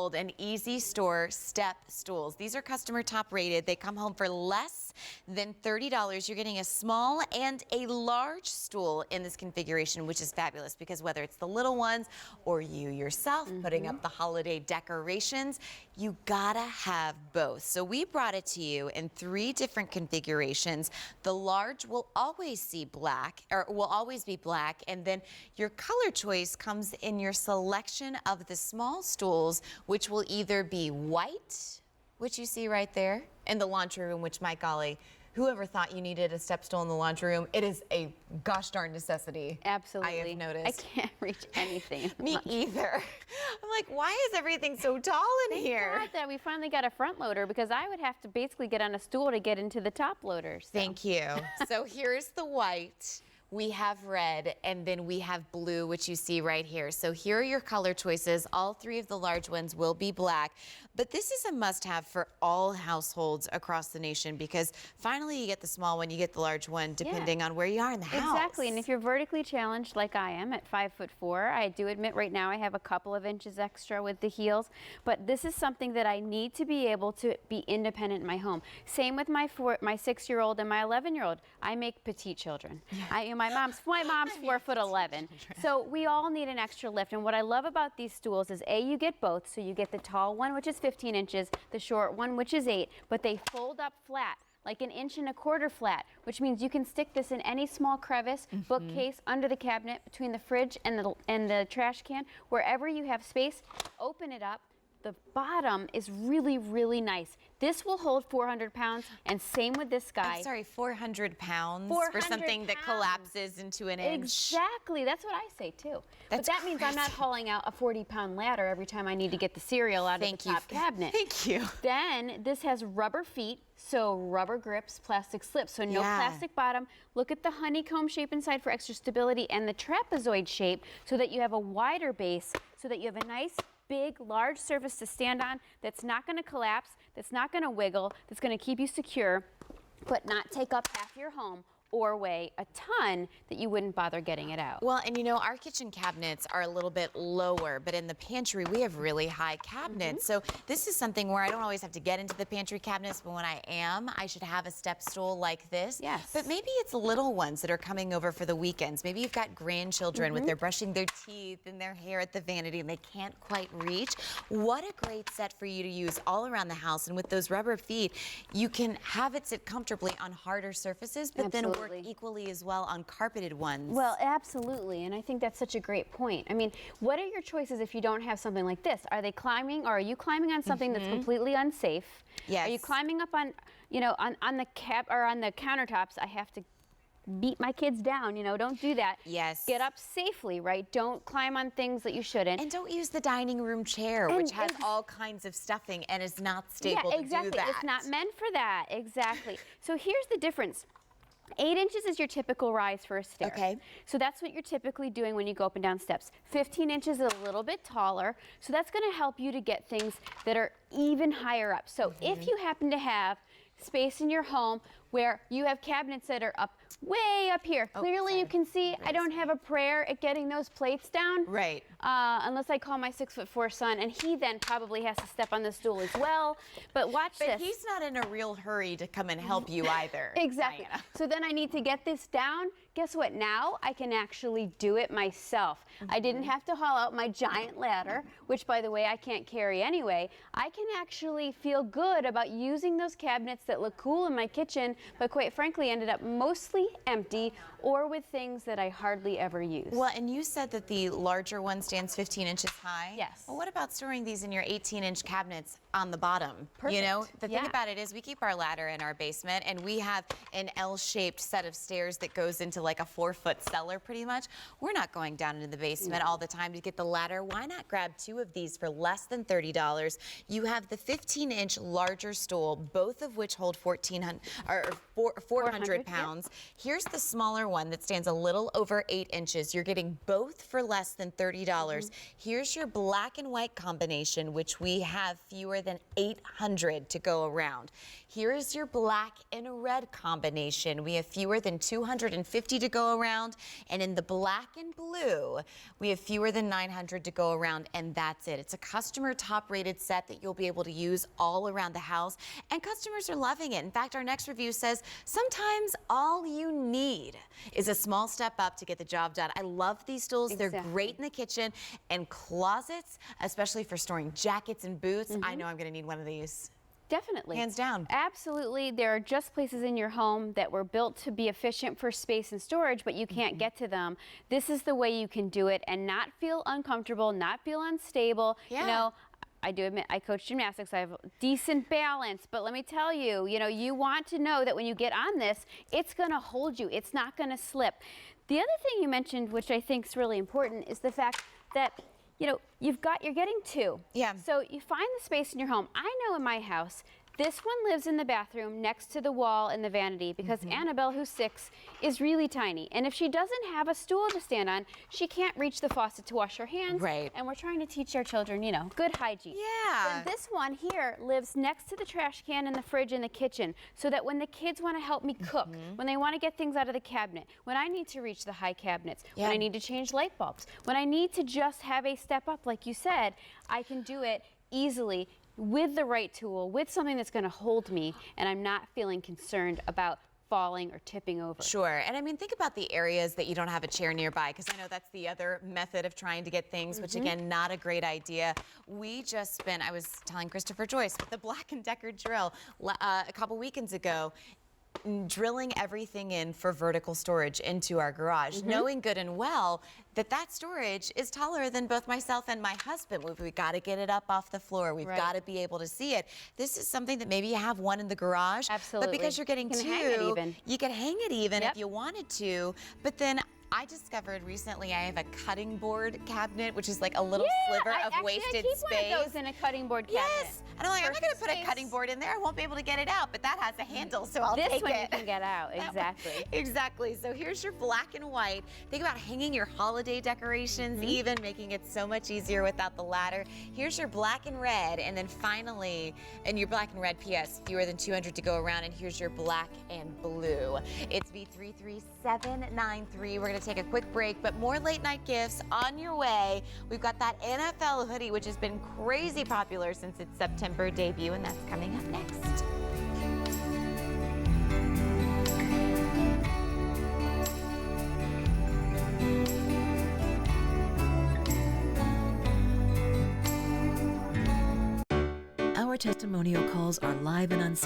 household and easy store step stools. These are customer top rated. They come home for less than $30. You're getting a small and a large stool in this configuration, which is fabulous because whether it's the little ones or you yourself putting up the holiday decorations, you gotta have both. So we brought it to you in 3 different configurations. The large will always be black, and then your color choice comes in your selection of the small stools, which will either be white, which you see right there in the laundry room, which, my golly, whoever thought you needed a step stool in the laundry room, it is a gosh darn necessity. Absolutely. I have noticed. I can't reach anything. Me either. I'm like, why is everything so tall in here? Thank God that we finally got a front loader, because I would have to basically get on a stool to get into the top loader. So. Thank you. So here's the white. We have red, and then we have blue, which you see right here. So here are your color choices. All 3 of the large ones will be black, but this is a must-have for all households across the nation because finally you get the small one, you get the large one, depending on where you are in the house. Exactly, and if you're vertically challenged like I am at 5'4", I do admit right now I have a couple of inches extra with the heels, but this is something that I need to be able to be independent in my home. Same with my 6-year-old and my 11-year-old. I make petite children. Yeah. My mom's 4'11", so we all need an extra lift. And what I love about these stools is you get both, so you get the tall one, which is 15 inches, the short one, which is 8, but they fold up flat, like 1 1/4 inch flat, which means you can stick this in any small crevice, bookcase, under the cabinet, between the fridge and the trash can, wherever you have space. Open it up. The bottom is really, really nice. This will hold 400 pounds, and same with this guy. I'm sorry, 400 pounds 400 for something that collapses into an inch. Exactly, that's what I say too. But that means I'm not hauling out a 40-pound ladder every time I need to get the cereal out of the top cabinet. Thank you. Then this has rubber feet, so rubber grips, plastic slips, so no plastic bottom. Look at the honeycomb shape inside for extra stability, and the trapezoid shape so that you have a wider base, so that you have a nice, big, large surface to stand on that's not going to collapse, that's not going to wiggle, that's going to keep you secure, but not take up half your home or weigh a ton that you wouldn't bother getting it out. Well, and you know, our kitchen cabinets are a little bit lower, but in the pantry we have really high cabinets. So this is something where I don't always have to get into the pantry cabinets, but when I am, I should have a step stool like this. Yes. But maybe it's little ones that are coming over for the weekends. Maybe you've got grandchildren with their brushing their teeth and their hair at the vanity and they can't quite reach. What a great set for you to use all around the house. And with those rubber feet, you can have it sit comfortably on harder surfaces, but then work equally as well on carpeted ones. Well, absolutely, and I think that's such a great point. I mean, what are your choices if you don't have something like this? Are they climbing, or are you climbing on something that's completely unsafe? Yes. Are you climbing up on, you know, on the on the countertops? I have to beat my kids down, you know, don't do that. Yes. Get up safely, right? Don't climb on things that you shouldn't. And don't use the dining room chair, which has all kinds of stuffing and is not stable to do that. It's not meant for that, exactly. So here's the difference. 8 inches is your typical rise for a stair. Okay. So that's what you're typically doing when you go up and down steps. 15 inches is a little bit taller, so that's going to help you to get things that are even higher up. So if you happen to have space in your home where you have cabinets that are way up here. Clearly you can see I don't have a prayer at getting those plates down. Right. Unless I call my 6'4" son, and he then probably has to step on the stool as well. But watch this. But he's not in a real hurry to come and help you either. Exactly. Diana. So then I need to get this down. Guess what? Now I can actually do it myself. I didn't have to haul out my giant ladder, which, by the way, I can't carry anyway. I can actually feel good about using those cabinets that look cool in my kitchen, but quite frankly ended up mostly empty or with things that I hardly ever use. Well, and you said that the larger one stands 15 inches high. Yes. Well, what about storing these in your 18-inch cabinets on the bottom? Perfect. You know, the thing about it is we keep our ladder in our basement, and we have an L-shaped set of stairs that goes into like a 4-foot cellar pretty much. We're not going down into the basement all the time to get the ladder. Why not grab 2 of these for less than $30? You have the 15-inch larger stool, both of which hold 1,400 or or 400 pounds. Here's the smaller one that stands a little over 8 inches. You're getting both for less than $30. Here's your black and white combination, which we have fewer than 800 to go around. Here is your black and red combination. We have fewer than 250 to go around. And in the black and blue, we have fewer than 900 to go around, and that's it. It's a customer top rated set that you'll be able to use all around the house, and customers are loving it. In fact, our next review says sometimes all you need is a small step up to get the job done. I love these stools. Exactly. They're great in the kitchen and closets, especially for storing jackets and boots. I know I'm going to need one of these. Definitely. Hands down. Absolutely. There are just places in your home that were built to be efficient for space and storage, but you can't get to them. This is the way you can do it and not feel uncomfortable, not feel unstable. Yeah. You know, I do admit I coach gymnastics. I have decent balance, but let me tell you, you want to know that when you get on this, it's going to hold you. It's not going to slip. The other thing you mentioned, which I think is really important, is the fact that you're getting two. Yeah. So you find the space in your home. I know in my house, this one lives in the bathroom next to the wall in the vanity because Annabelle, who's 6, is really tiny. And if she doesn't have a stool to stand on, she can't reach the faucet to wash her hands. Right. And we're trying to teach our children, good hygiene. Yeah. Then this one here lives next to the trash can and the fridge in the kitchen so that when the kids want to help me cook, when they want to get things out of the cabinet, when I need to reach the high cabinets, when I need to change light bulbs, when I need to just have a step up, like you said, I can do it easily with the right tool, with something that's going to hold me, and I'm not feeling concerned about falling or tipping over. Sure. And I mean, think about the areas that you don't have a chair nearby, because I know that's the other method of trying to get things, which again, not a great idea. We just spent, I was telling Christopher Joyce with the Black & Decker drill a couple weekends ago, drilling everything in for vertical storage into our garage, knowing good and well that that storage is taller than both myself and my husband. We've got to get it up off the floor. We've got to be able to see it. This is something that maybe you have one in the garage, Absolutely. but because you're getting You can two, hang it even. you could hang it even Yep. if you wanted to. But then I discovered recently I have a cutting board cabinet, which is like a little sliver of wasted I keep space. one of those in a cutting board cabinet. Yes. And I'm like, I'm not going to put a cutting board in there. I won't be able to get it out, but that has a handle, so I'll This take one it. you can get out, exactly. Exactly. So here's your black and white. Think about hanging your holiday decorations, even making it so much easier without the ladder. Here's your black and red, and then finally, and your black and red, P.S., fewer than 200 to go around, and here's your black and blue. It's V33793. We're going to take a quick break, but more late night gifts on your way. We've got that NFL hoodie, which has been crazy popular since its September debut, and that's coming up next. Our testimonial calls are live and uncensored.